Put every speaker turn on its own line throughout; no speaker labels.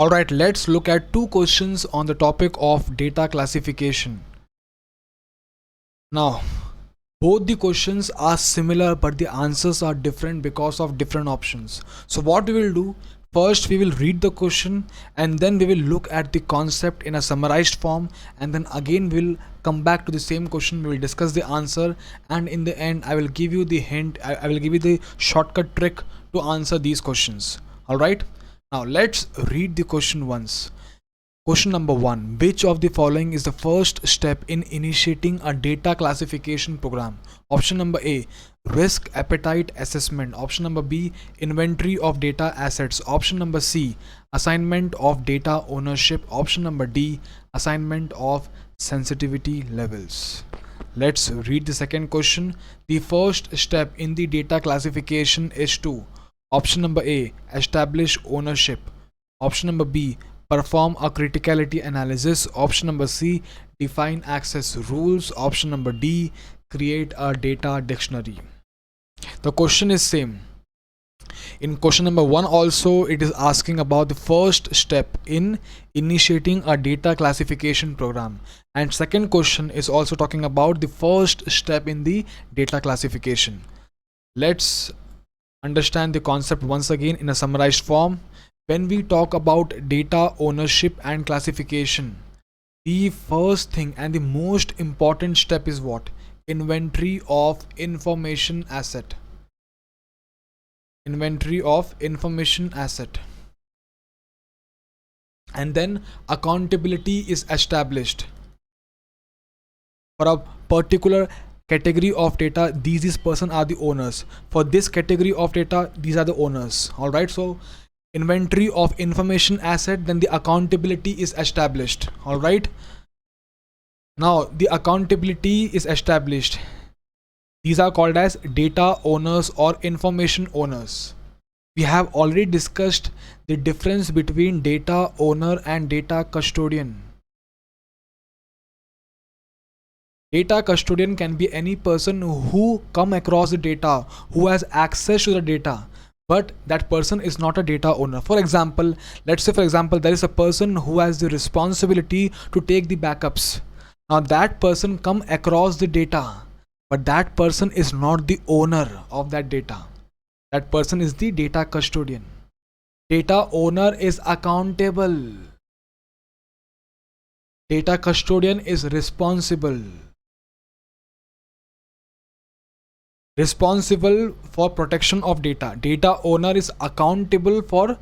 Alright, let's look at two questions on the topic of data classification. Now, both the questions are similar but the answers are different because of different options. So what we will do, first we will read the question and then we will look at the concept in a summarized form, and then again we'll come back to the same question, we will discuss the answer, and in the end I will give you the hint, I will give you the shortcut trick to answer these questions. Alright, now let's read the question once. Question number 1. Which of the following is the first step in initiating a data classification program? Option number A, risk appetite assessment. Option number B, inventory of data assets. Option number C, assignment of data ownership. Option number D, assignment of sensitivity levels. Let's read the second question. The first step in the data classification is to: option number A, establish ownership. Option number B, perform a criticality analysis. Option number C, define access rules. Option number D, create a data dictionary. The question is same. In question number 1 also it is asking about the first step in initiating a data classification program, and second question is also talking about the first step in the data classification. Let's understand the concept once again in a summarized form. When we talk about data ownership and classification, the first thing and the most important step is what? Inventory of information asset. Inventory of information asset. And then accountability is established. For a particular category of data, these person are the owners. For this category of data, these are the owners. Alright, so inventory of information asset, then the accountability is established. All right, now the accountability is established. These are called as data owners or information owners. We have already discussed the difference between data owner and data custodian. Data custodian can be any person who come across the data, who has access to the data, but that person is not a data owner. For example, let's say there is a person who has the responsibility to take the backups. Now that person come across the data, but that person is not the owner of that data. That person is the data custodian. Data owner is accountable. Data custodian is responsible for protection of data. Data owner is accountable for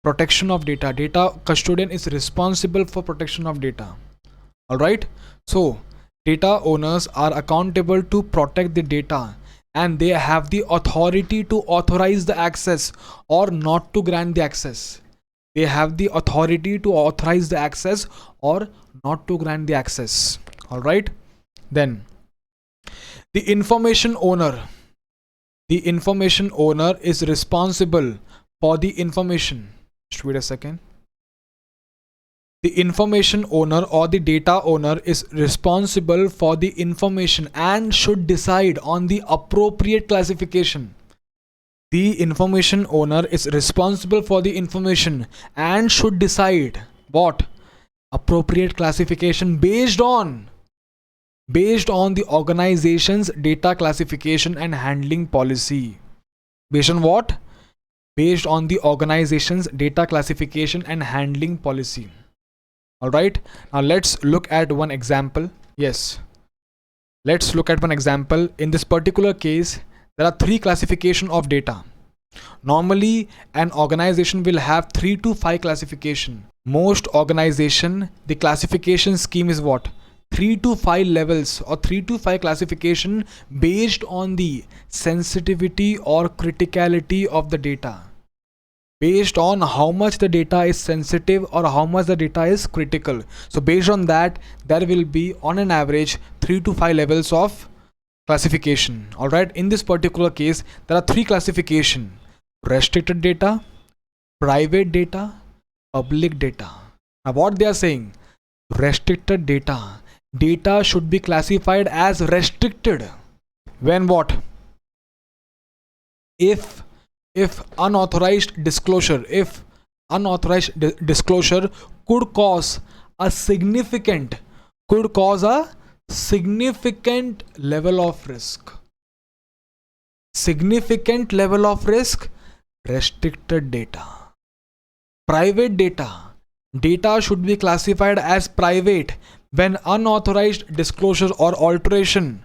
protection of data. Data custodian is responsible for protection of data. Alright, so data owners are accountable to protect the data, and they have the authority to authorize the access or not to grant the access. They have the authority to authorize the access or not to grant the access. Alright, then the information owner. The information owner is responsible for the information. Just wait a second. The information owner or the data owner is responsible for the information and should decide on the appropriate classification. The information owner is responsible for the information and should decide what? Appropriate classification based on the organization's data classification and handling policy. Based on what? Based on the organization's data classification and handling policy. Alright, now let's look at one example. Yes, let's look at one example. In this particular case, there are 3 classification of data. Normally, an organization will have 3 to 5 classification. Most organization, the classification scheme is what? 3 to 5 levels or 3 to 5 classification based on the sensitivity or criticality of the data. Based on how much the data is sensitive or how much the data is critical. So based on that, there will be on an average 3 to 5 levels of classification. Alright, in this particular case, there are 3 classification: restricted data, private data, public data. Now what they are saying, restricted data. Data should be classified as restricted when what? If unauthorized disclosure, if unauthorized disclosure could cause a significant level of risk. Significant level of risk. Restricted data. Private data. Data should be classified as private when unauthorized disclosure or alteration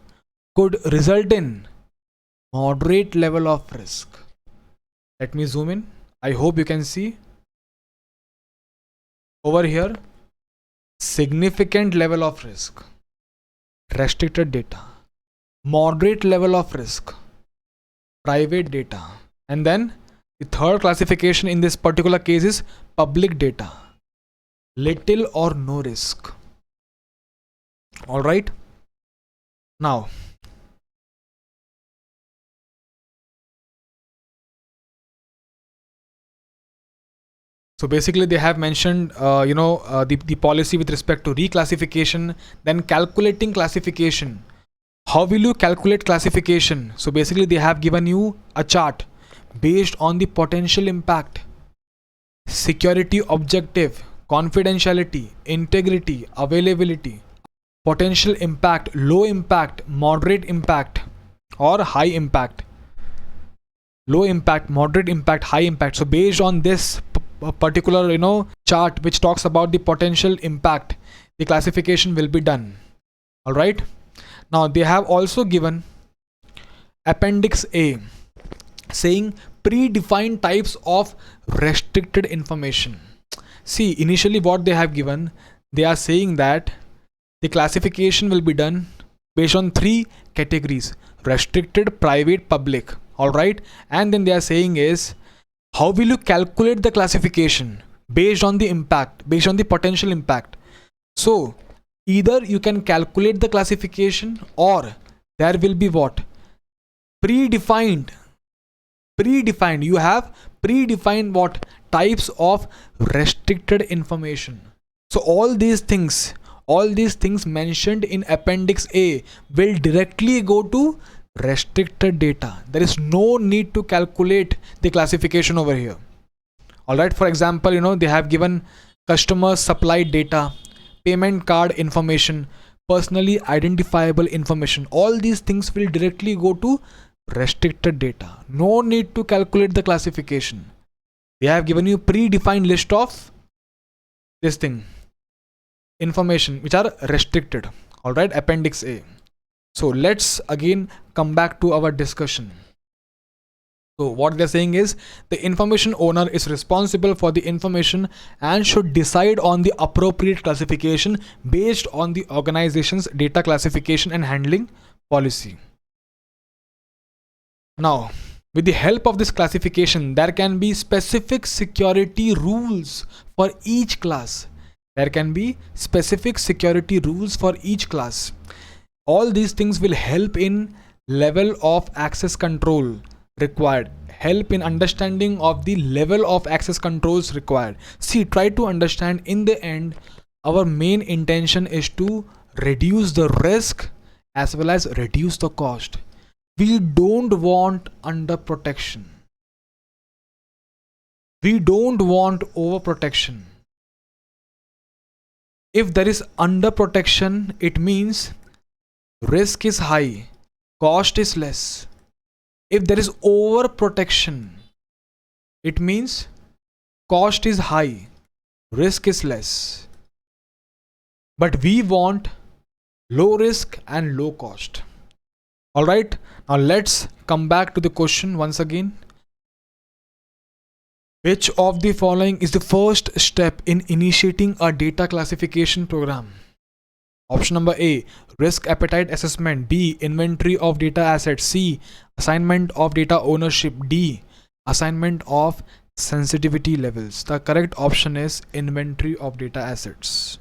could result in moderate level of risk. Let me zoom in. I hope you can see over here. Significant level of risk. Restricted data. Moderate level of risk. Private data. And then the third classification in this particular case is public data. Little or no risk. Alright. Now, so basically they have mentioned the policy with respect to reclassification, then calculating classification. How will you calculate classification? So basically they have given you a chart based on the potential impact, security objective, confidentiality, integrity, availability, potential impact, low impact, moderate impact, or high impact. Low impact, moderate impact, high impact. So based on this particular chart which talks about the potential impact, the classification will be done. All right. Now they have also given Appendix A saying predefined types of restricted information. See, initially what they have given, they are saying that the classification will be done based on 3 categories: restricted, private, public. All right. And then they are saying is, how will you calculate the classification? Based on the impact, based on the potential impact. So either you can calculate the classification, or there will be what? Predefined. You have predefined what? Types of restricted information. So all these things mentioned in Appendix A will directly go to restricted data. There is no need to calculate the classification over here. All right. For example, they have given customer supply data, payment card information, personally identifiable information. All these things will directly go to restricted data. No need to calculate the classification. They have given you predefined list of this thing, information which are restricted. All right. Appendix A. So let's again come back to our discussion. So what they're saying is, the information owner is responsible for the information and should decide on the appropriate classification based on the organization's data classification and handling policy. Now, with the help of this classification, there can be specific security rules for each class. There can be specific security rules for each class. All these things will help in level of access control required, help in understanding of the level of access controls required. See, try to understand, in the end, our main intention is to reduce the risk as well as reduce the cost. We don't want under protection. We don't want over protection. If there is under protection, it means risk is high, cost is less. If there is over protection, it means cost is high, risk is less. But we want low risk and low cost. All right. Now let's come back to the question once again. Which of the following is the first step in initiating a data classification program? Option number A, risk appetite assessment. B, inventory of data assets. C, assignment of data ownership. D, assignment of sensitivity levels. The correct option is inventory of data assets.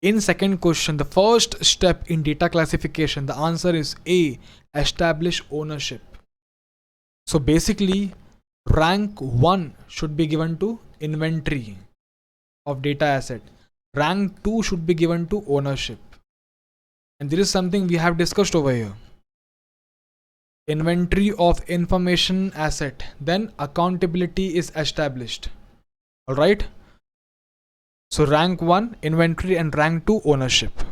In second question, the first step in data classification, the answer is A, establish ownership. So basically, rank 1 should be given to inventory of data asset. Rank 2 should be given to ownership. And there is something we have discussed over here. Inventory of information asset. Then accountability is established. All right. So rank 1 inventory and rank 2 ownership.